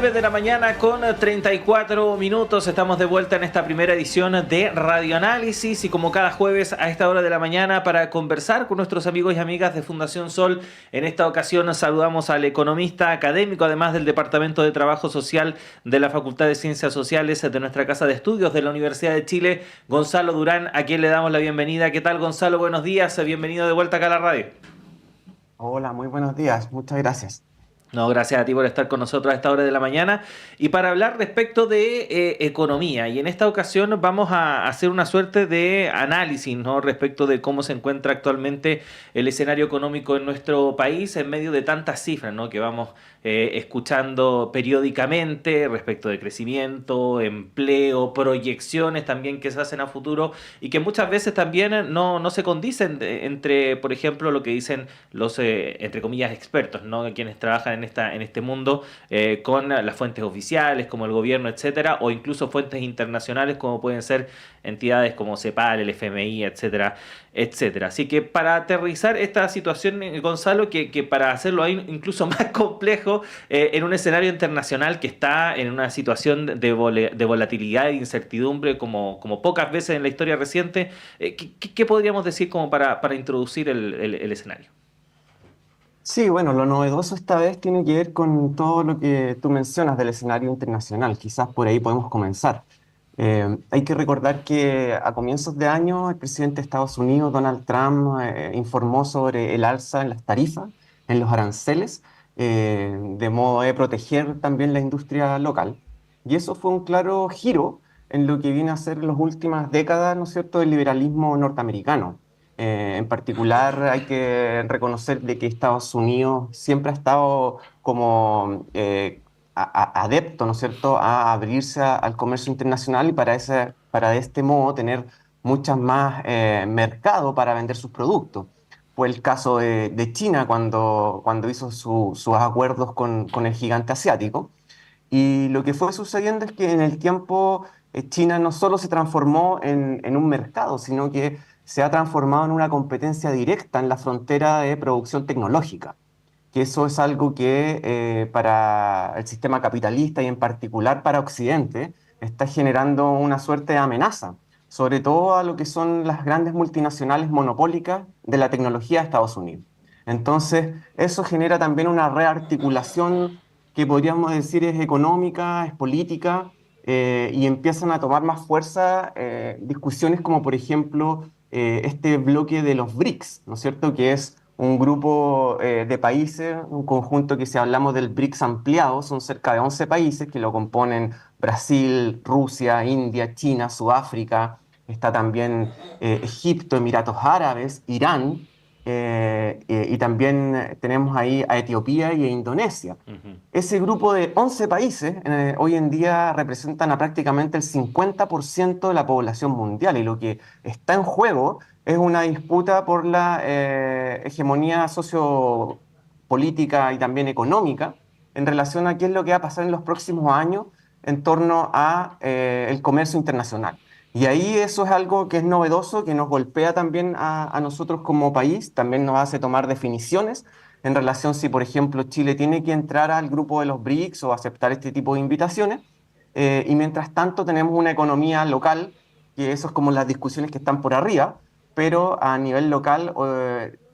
9 de la mañana con 34 minutos. Estamos de vuelta en esta primera edición de Radioanálisis y como cada jueves a esta hora de la mañana para conversar con nuestros amigos y amigas de Fundación Sol. En esta ocasión saludamos al economista académico, además del Departamento de Trabajo Social de la Facultad de Ciencias Sociales de nuestra Casa de Estudios de la Universidad de Chile, Gonzalo Durán, a quien le damos la bienvenida. ¿Qué tal, Gonzalo? Buenos días, bienvenido de vuelta acá a la radio. Hola, muy buenos días, muchas gracias. No, gracias a ti por estar con nosotros a esta hora de la mañana y para hablar respecto de economía. Y en esta ocasión vamos a hacer una suerte de análisis, ¿no? Respecto de cómo se encuentra actualmente el escenario económico en nuestro país en medio de tantas cifras, ¿no? Que vamos escuchando periódicamente respecto de crecimiento, empleo, proyecciones también que se hacen a futuro y que muchas veces también no se condicen entre, por ejemplo, lo que dicen los, entre comillas, expertos, ¿no? Quienes trabajan en este mundo con las fuentes oficiales como el gobierno, etcétera, o incluso fuentes internacionales como pueden ser entidades como CEPAL, el FMI, etcétera, etcétera. Así que para aterrizar esta situación, Gonzalo, que para hacerlo ahí incluso más complejo, en un escenario internacional que está en una situación de volatilidad e incertidumbre como pocas veces en la historia reciente, ¿qué podríamos decir como para introducir el escenario? Sí, bueno, lo novedoso esta vez tiene que ver con todo lo que tú mencionas del escenario internacional. Quizás por ahí podemos comenzar. Hay que recordar que a comienzos de año el presidente de Estados Unidos, Donald Trump, informó sobre el alza en las tarifas, en los aranceles, de modo de proteger también la industria local. Y eso fue un claro giro en lo que viene a ser las últimas décadas, ¿no es cierto?, del liberalismo norteamericano. En particular, hay que reconocer de que Estados Unidos siempre ha estado como adepto, ¿no es cierto?, a abrirse al comercio internacional y para de este modo tener muchas más mercado para vender sus productos. Fue el caso de China cuando hizo sus acuerdos con el gigante asiático. Y lo que fue sucediendo es que en el tiempo China no solo se transformó en un mercado, sino que se ha transformado en una competencia directa en la frontera de producción tecnológica, que eso es algo que para el sistema capitalista y en particular para Occidente está generando una suerte de amenaza, sobre todo a lo que son las grandes multinacionales monopólicas de la tecnología de Estados Unidos. Entonces, eso genera también una rearticulación que podríamos decir es económica, es política, y empiezan a tomar más fuerza discusiones como, por ejemplo, este bloque de los BRICS, ¿no es cierto?, que es un grupo de países, un conjunto que si hablamos del BRICS ampliado, son cerca de 11 países que lo componen Brasil, Rusia, India, China, Sudáfrica, está también Egipto, Emiratos Árabes, Irán, y también tenemos ahí a Etiopía y a Indonesia. Ujú. Ese grupo de 11 países hoy en día representan a prácticamente el 50% de la población mundial y lo que está en juego es una disputa por la hegemonía sociopolítica y también económica en relación a qué es lo que va a pasar en los próximos años en torno a el comercio internacional. Y ahí eso es algo que es novedoso, que nos golpea también a nosotros como país, también nos hace tomar definiciones en relación si, por ejemplo, Chile tiene que entrar al grupo de los BRICS o aceptar este tipo de invitaciones. Y mientras tanto tenemos una economía local, que eso es como las discusiones que están por arriba, pero a nivel local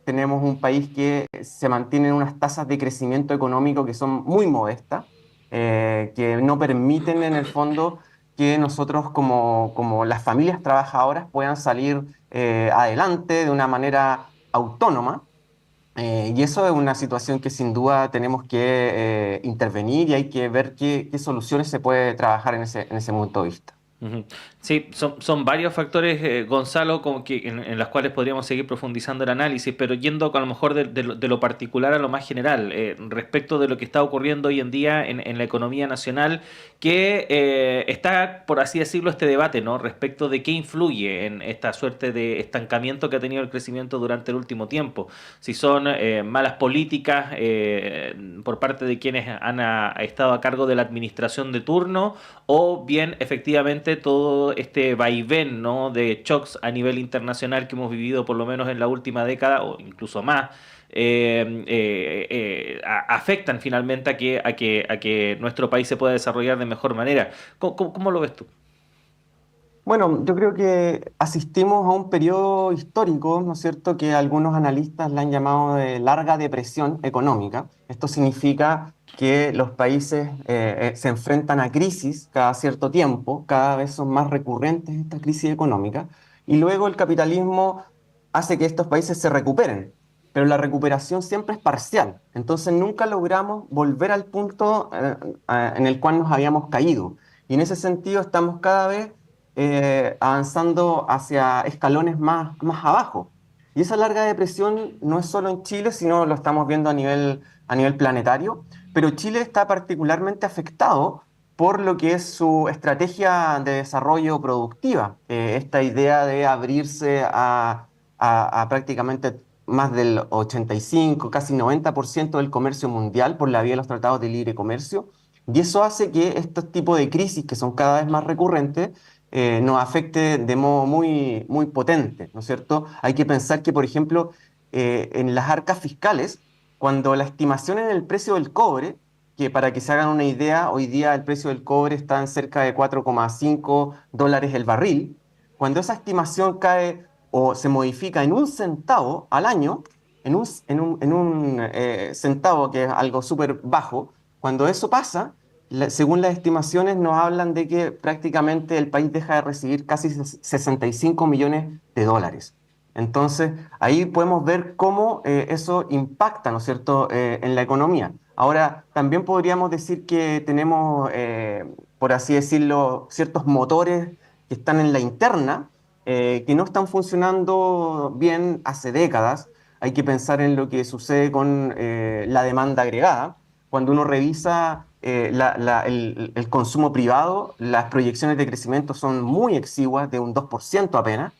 tenemos un país que se mantiene en unas tasas de crecimiento económico que son muy modestas, que no permiten en el fondo que nosotros como las familias trabajadoras puedan salir adelante de una manera autónoma. Y eso es una situación que sin duda tenemos que intervenir y hay que ver qué soluciones se puede trabajar en ese punto de vista. Ujú. Sí, son varios factores, Gonzalo, como que, en las cuales podríamos seguir profundizando el análisis, pero yendo a lo mejor de lo particular a lo más general, respecto de lo que está ocurriendo hoy en día en la economía nacional, que está, por así decirlo, este debate, ¿no? Respecto de qué influye en esta suerte de estancamiento que ha tenido el crecimiento durante el último tiempo. Si son malas políticas por parte de quienes han estado a cargo de la administración de turno, o bien efectivamente justamente todo este vaivén, ¿no?, de shocks a nivel internacional que hemos vivido por lo menos en la última década o incluso más, afectan finalmente a que nuestro país se pueda desarrollar de mejor manera. ¿Cómo lo ves tú? Bueno, yo creo que asistimos a un periodo histórico, ¿no es cierto?, que algunos analistas le han llamado de larga depresión económica. Esto significa que los países se enfrentan a crisis cada cierto tiempo, cada vez son más recurrentes estas crisis económicas, y luego el capitalismo hace que estos países se recuperen, pero la recuperación siempre es parcial. Entonces nunca logramos volver al punto en el cual nos habíamos caído. Y en ese sentido estamos cada vez avanzando hacia escalones más abajo. Y esa larga depresión no es solo en Chile, sino lo estamos viendo a nivel planetario, pero Chile está particularmente afectado por lo que es su estrategia de desarrollo productiva, esta idea de abrirse a prácticamente más del 85, casi 90% del comercio mundial por la vía de los tratados de libre comercio, y eso hace que estos tipos de crisis que son cada vez más recurrentes nos afecte de modo muy potente, ¿no es cierto? Hay que pensar que, por ejemplo, en las arcas fiscales, cuando la estimación en el precio del cobre, que para que se hagan una idea, hoy día el precio del cobre está en cerca de 4,5 dólares el barril, cuando esa estimación cae o se modifica en un centavo al año, en un centavo que es algo súper bajo, cuando eso pasa, según las estimaciones, nos hablan de que prácticamente el país deja de recibir casi 65 millones de dólares. Entonces, ahí podemos ver cómo eso impacta, ¿no es cierto?, en la economía. Ahora, también podríamos decir que tenemos, por así decirlo, ciertos motores que están en la interna, que no están funcionando bien hace décadas. Hay que pensar en lo que sucede con la demanda agregada. Cuando uno revisa el consumo privado, las proyecciones de crecimiento son muy exiguas, de un 2% apenas,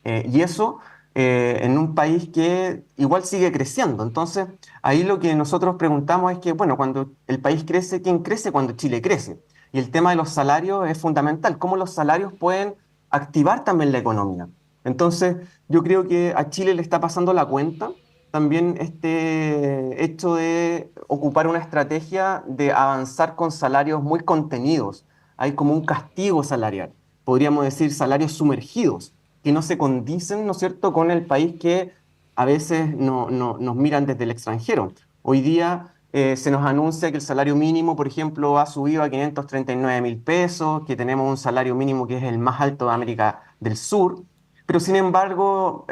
y eso en un país que igual sigue creciendo. Entonces, ahí lo que nosotros preguntamos es que, bueno, cuando el país crece, ¿quién crece cuando Chile crece? Y el tema de los salarios es fundamental, cómo los salarios pueden activar también la economía. Entonces, yo creo que a Chile le está pasando la cuenta también este hecho de ocupar una estrategia de avanzar con salarios muy contenidos. Hay como un castigo salarial, podríamos decir salarios sumergidos, que no se condicen, ¿no es cierto?, con el país que a veces nos miran desde el extranjero. Hoy día se nos anuncia que el salario mínimo, por ejemplo, ha subido a 539.000 pesos, que tenemos un salario mínimo que es el más alto de América del Sur, pero sin embargo,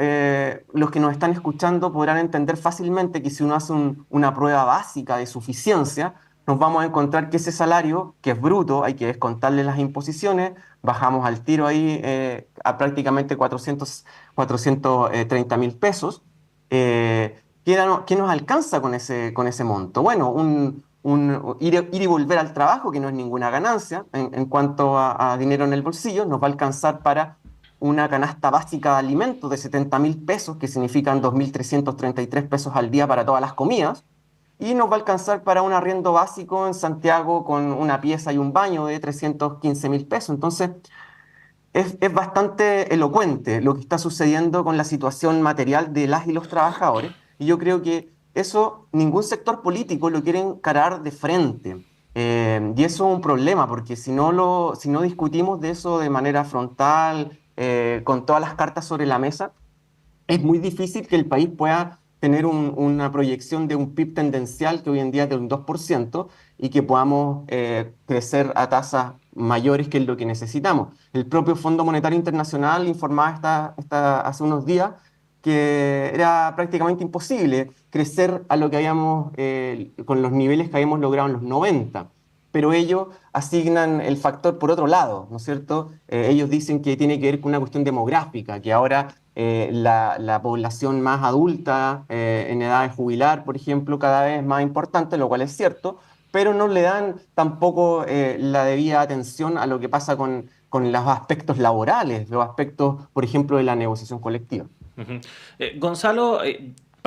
los que nos están escuchando podrán entender fácilmente que si uno hace una prueba básica de suficiencia, nos vamos a encontrar que ese salario, que es bruto, hay que descontarle las imposiciones, bajamos al tiro ahí a prácticamente 430.000 pesos. ¿Qué nos alcanza con ese monto? Bueno, ir y volver al trabajo, que no es ninguna ganancia en cuanto a dinero en el bolsillo, nos va a alcanzar para una canasta básica de alimentos de 70.000 pesos, que significan 2.333 pesos al día para todas las comidas, y nos va a alcanzar para un arriendo básico en Santiago con una pieza y un baño de 315.000 pesos. Entonces, es bastante elocuente lo que está sucediendo con la situación material de las y los trabajadores, y yo creo que eso ningún sector político lo quiere encarar de frente. Y eso es un problema, porque si no discutimos de eso de manera frontal, con todas las cartas sobre la mesa, es muy difícil que el país pueda tener una proyección de un PIB tendencial que hoy en día es de un 2% y que podamos crecer a tasas mayores que lo que necesitamos. El propio Fondo Monetario Internacional informaba hace unos días que era prácticamente imposible crecer a lo que habíamos, con los niveles que habíamos logrado en los 90, pero ellos asignan el factor por otro lado, ¿no es cierto? Ellos dicen que tiene que ver con una cuestión demográfica, que ahora la población más adulta, en edad de jubilar, por ejemplo, cada vez es más importante, lo cual es cierto, pero no le dan tampoco la debida atención a lo que pasa con los aspectos laborales, los aspectos, por ejemplo, de la negociación colectiva. Ujú. Gonzalo,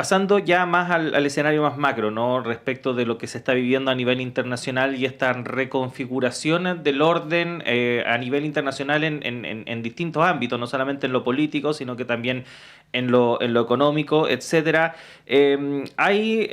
Pasando ya más al escenario más macro, ¿no? Respecto de lo que se está viviendo a nivel internacional y esta reconfiguración del orden a nivel internacional en distintos ámbitos, no solamente en lo político, sino que también en lo económico, etcétera. Hay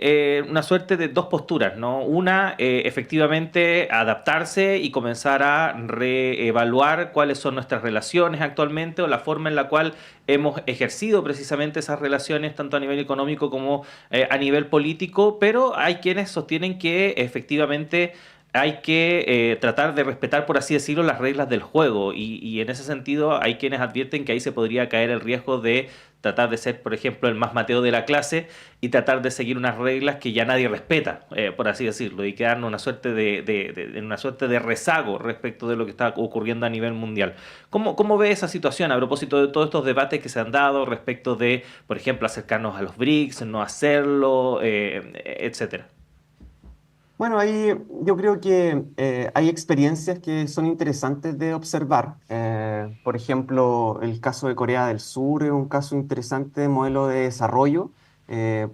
una suerte de dos posturas, ¿no? Una, efectivamente, adaptarse y comenzar a reevaluar cuáles son nuestras relaciones actualmente o la forma en la cual hemos ejercido precisamente esas relaciones tanto a nivel económico como a nivel político, pero hay quienes sostienen que efectivamente hay que tratar de respetar, por así decirlo, las reglas del juego y en ese sentido hay quienes advierten que ahí se podría caer el riesgo de tratar de ser, por ejemplo, el más Mateo de la clase y tratar de seguir unas reglas que ya nadie respeta, por así decirlo, y quedarnos en una suerte de rezago respecto de lo que está ocurriendo a nivel mundial. ¿Cómo ve esa situación a propósito de todos estos debates que se han dado respecto de, por ejemplo, acercarnos a los BRICS, no hacerlo, etcétera? Bueno, ahí yo creo que hay experiencias que son interesantes de observar. Por ejemplo, el caso de Corea del Sur es un caso interesante de modelo de desarrollo.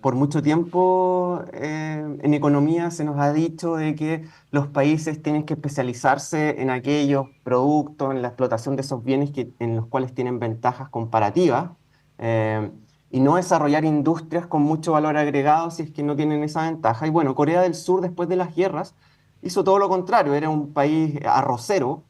Por mucho tiempo en economía se nos ha dicho de que los países tienen que especializarse en aquellos productos, en la explotación de esos bienes en los cuales tienen ventajas comparativas. eh, y no desarrollar industrias con mucho valor agregado si es que no tienen esa ventaja. Y bueno, Corea del Sur después de las guerras hizo todo lo contrario, era un país arrocero,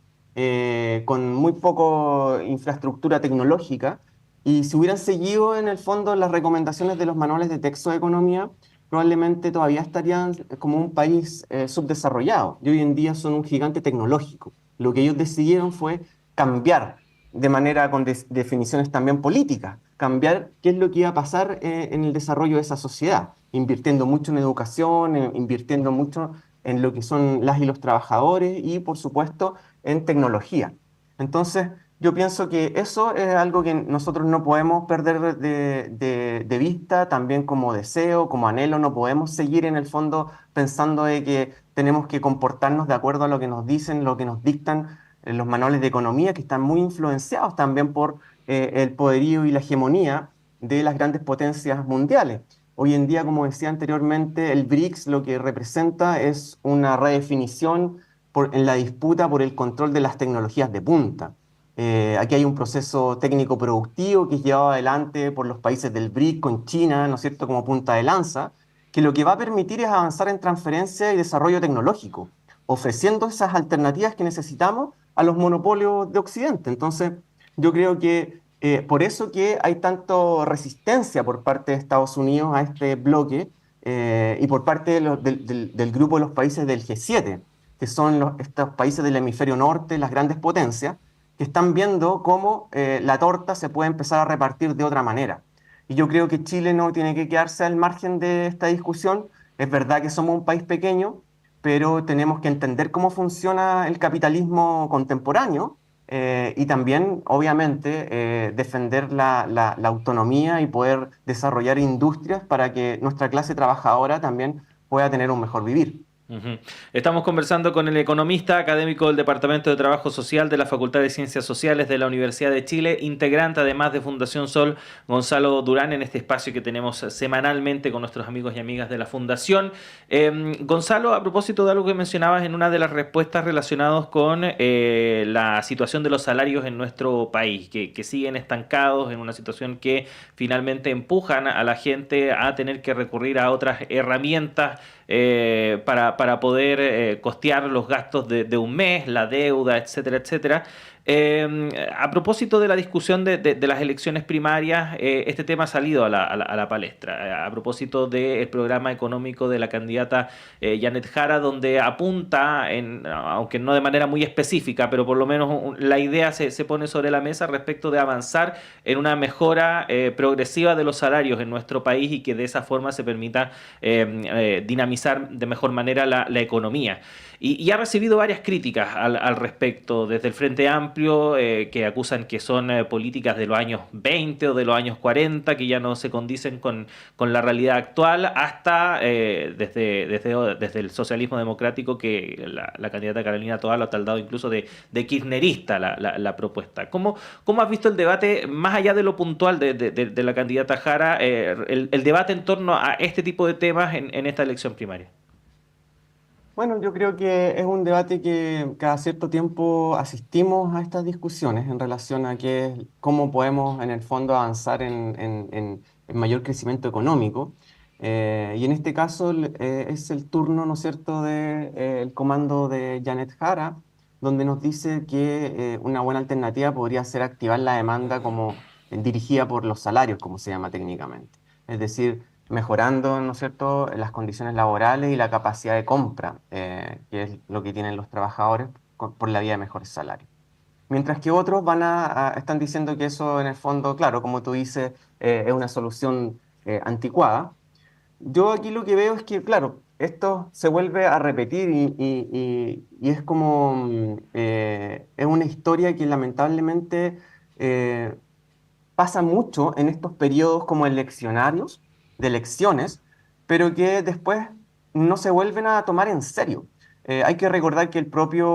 con muy poco infraestructura tecnológica, y si hubieran seguido en el fondo las recomendaciones de los manuales de texto de economía, probablemente todavía estarían como un país subdesarrollado, y hoy en día son un gigante tecnológico. Lo que ellos decidieron fue cambiar de manera con definiciones también políticas, cambiar qué es lo que iba a pasar en el desarrollo de esa sociedad, invirtiendo mucho en educación, invirtiendo mucho en lo que son las y los trabajadores y, por supuesto, en tecnología. Entonces, yo pienso que eso es algo que nosotros no podemos perder de vista, también como deseo, como anhelo, no podemos seguir en el fondo pensando de que tenemos que comportarnos de acuerdo a lo que nos dicen, lo que nos dictan los manuales de economía, que están muy influenciados también por el poderío y la hegemonía de las grandes potencias mundiales. Hoy en día, como decía anteriormente, el BRICS lo que representa es una redefinición en la disputa por el control de las tecnologías de punta. Aquí hay un proceso técnico productivo que es llevado adelante por los países del BRIC con China, ¿no es cierto?, como punta de lanza, que lo que va a permitir es avanzar en transferencia y desarrollo tecnológico, ofreciendo esas alternativas que necesitamos a los monopolios de Occidente. Entonces, yo creo que por eso que hay tanto resistencia por parte de Estados Unidos a este bloque y por parte del grupo de los países del G7, que son estos países del hemisferio norte, las grandes potencias, que están viendo cómo la torta se puede empezar a repartir de otra manera. Y yo creo que Chile no tiene que quedarse al margen de esta discusión. Es verdad que somos un país pequeño, pero tenemos que entender cómo funciona el capitalismo contemporáneo y también, obviamente, defender la autonomía y poder desarrollar industrias para que nuestra clase trabajadora también pueda tener un mejor vivir. Ujú. Estamos conversando con el economista académico del Departamento de Trabajo Social de la Facultad de Ciencias Sociales de la Universidad de Chile, integrante además de Fundación Sol, Gonzalo Durán, en este espacio que tenemos semanalmente con nuestros amigos y amigas de la Fundación. Gonzalo, a propósito de algo que mencionabas en una de las respuestas relacionadas con la situación de los salarios en nuestro país, que siguen estancados en una situación que finalmente empujan a la gente a tener que recurrir a otras herramientas para poder costear los gastos de un mes, la deuda, etcétera, etcétera. A propósito de la discusión de las elecciones primarias, este tema ha salido a la palestra. A propósito del programa económico de la candidata Janet Jara, donde apunta, aunque no de manera muy específica, pero por lo menos la idea se pone sobre la mesa respecto de avanzar en una mejora progresiva de los salarios en nuestro país y que de esa forma se permita dinamizar de mejor manera la economía. Y ha recibido varias críticas al respecto, desde el Frente Amplio amplio, que acusan que son políticas de los años 20 o de los años 40, que ya no se condicen con la realidad actual, hasta desde el socialismo democrático, que la candidata Carolina Toa lo ha tildado incluso de kirchnerista la propuesta. ¿Cómo has visto el debate, más allá de lo puntual de la candidata Jara, el debate en torno a este tipo de temas en esta elección primaria? Bueno, yo creo que es un debate que cada cierto tiempo asistimos a estas discusiones en relación a cómo podemos en el fondo avanzar en mayor crecimiento económico. Y en este caso es el turno, ¿no es cierto?, del comando de Janet Jara, donde nos dice que una buena alternativa podría ser activar la demanda como dirigida por los salarios, como se llama técnicamente. Es decir, mejorando, ¿no es cierto?, las condiciones laborales y la capacidad de compra, que es lo que tienen los trabajadores por la vía de mejores salarios. Mientras que otros están diciendo que eso en el fondo, claro, como tú dices, es una solución anticuada. Yo aquí lo que veo es que, claro, esto se vuelve a repetir y es como, es una historia que lamentablemente eh, pasa mucho en estos periodos como eleccionarios, de elecciones, pero que después no se vuelven a tomar en serio. Hay que recordar que el propio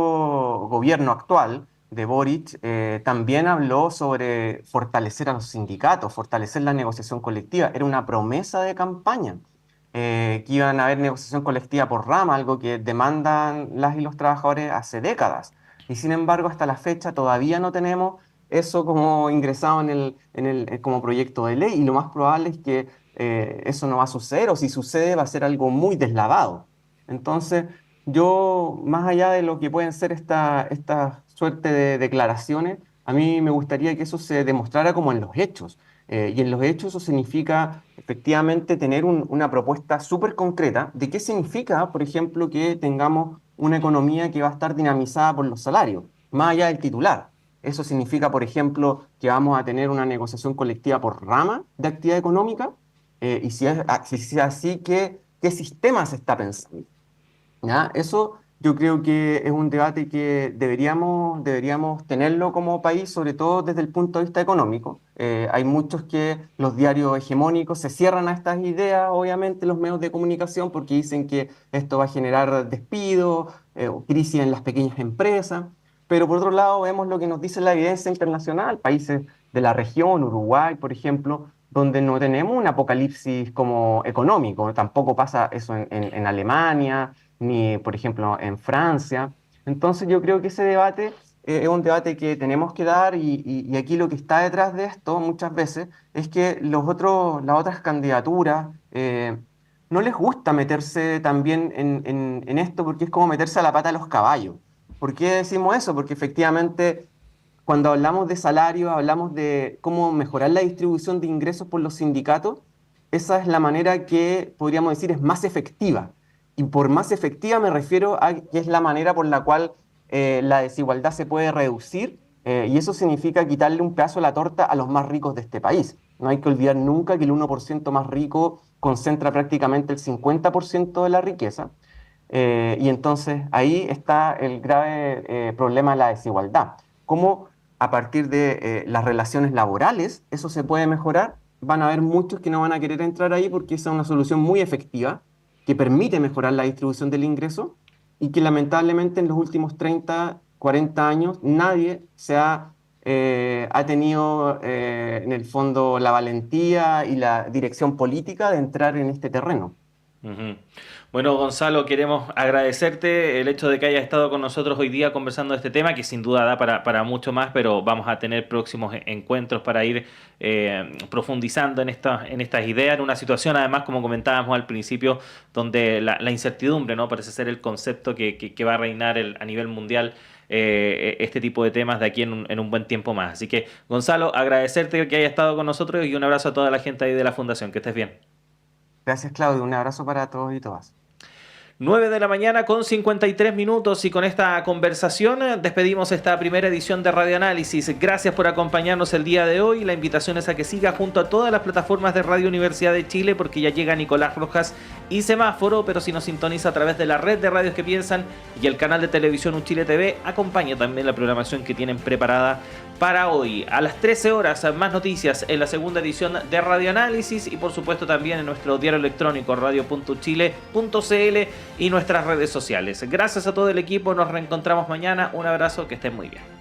gobierno actual de Boric también habló sobre fortalecer a los sindicatos, fortalecer la negociación colectiva. Era una promesa de campaña, que iban a haber negociación colectiva por rama, algo que demandan las y los trabajadores hace décadas. Y sin embargo, hasta la fecha todavía no tenemos eso como ingresado como proyecto de ley, y lo más probable es que eso no va a suceder, o si sucede va a ser algo muy deslavado. Entonces, yo, más allá de lo que pueden ser esta suerte de declaraciones, a mí me gustaría que eso se demostrara como en los hechos. Y en los hechos eso significa efectivamente tener una propuesta súper concreta de qué significa, por ejemplo, que tengamos una economía que va a estar dinamizada por los salarios, más allá del titular. Eso significa, por ejemplo, que vamos a tener una negociación colectiva por rama de actividad económica. Y si es así, ¿qué sistema se está pensando? ¿Ya? Eso yo creo que es un debate que deberíamos tenerlo como país, sobre todo desde el punto de vista económico. Hay muchos que los diarios hegemónicos se cierran a estas ideas, obviamente los medios de comunicación, porque dicen que esto va a generar despidos, o crisis en las pequeñas empresas. Pero por otro lado vemos lo que nos dice la evidencia internacional, países de la región, Uruguay, por ejemplo, donde no tenemos un apocalipsis como económico. Tampoco pasa eso en Alemania ni, por ejemplo, en Francia. Entonces yo creo que ese debate es un debate que tenemos que dar, y aquí lo que está detrás de esto muchas veces es que las otras candidaturas no les gusta meterse también en esto, porque es como meterse a la pata de los caballos. ¿Por qué decimos eso? Porque efectivamente cuando hablamos de salario, hablamos de cómo mejorar la distribución de ingresos por los sindicatos. Esa es la manera que podríamos decir es más efectiva. Y por más efectiva me refiero a que es la manera por la cual la desigualdad se puede reducir, y eso significa quitarle un pedazo de la torta a los más ricos de este país. No hay que olvidar nunca que el 1% más rico concentra prácticamente el 50% de la riqueza. Y entonces ahí está el grave problema de la desigualdad. ¿Cómo a partir de las relaciones laborales eso se puede mejorar? Van a haber muchos que no van a querer entrar ahí porque esa es una solución muy efectiva que permite mejorar la distribución del ingreso, y que lamentablemente en los últimos 30, 40 años nadie ha tenido en el fondo la valentía y la dirección política de entrar en este terreno. Ujú. Bueno, Gonzalo, queremos agradecerte el hecho de que hayas estado con nosotros hoy día conversando de este tema, que sin duda da para mucho más, pero vamos a tener próximos encuentros para ir profundizando en estas ideas, en una situación además, como comentábamos al principio, donde la incertidumbre, ¿no?, parece ser el concepto que va a reinar a nivel mundial, este tipo de temas de aquí en un buen tiempo más. Así que, Gonzalo, agradecerte que hayas estado con nosotros, y un abrazo a toda la gente ahí de la Fundación. Que estés bien. Gracias, Claudio. Un abrazo para todos y todas. 9 de la mañana con 53 minutos y con esta conversación despedimos esta primera edición de Radio Análisis. Gracias por acompañarnos el día de hoy. La invitación es a que siga junto a todas las plataformas de Radio Universidad de Chile porque ya llega Nicolás Rojas y Semáforo, pero si nos sintoniza a través de la red de radios que piensan y el canal de televisión Uchile TV, acompaña también la programación que tienen preparada para hoy. A las 13 horas, más noticias en la segunda edición de Radio Análisis y por supuesto también en nuestro diario electrónico radio.chile.cl y nuestras redes sociales. Gracias a todo el equipo, nos reencontramos mañana. Un abrazo, que estén muy bien.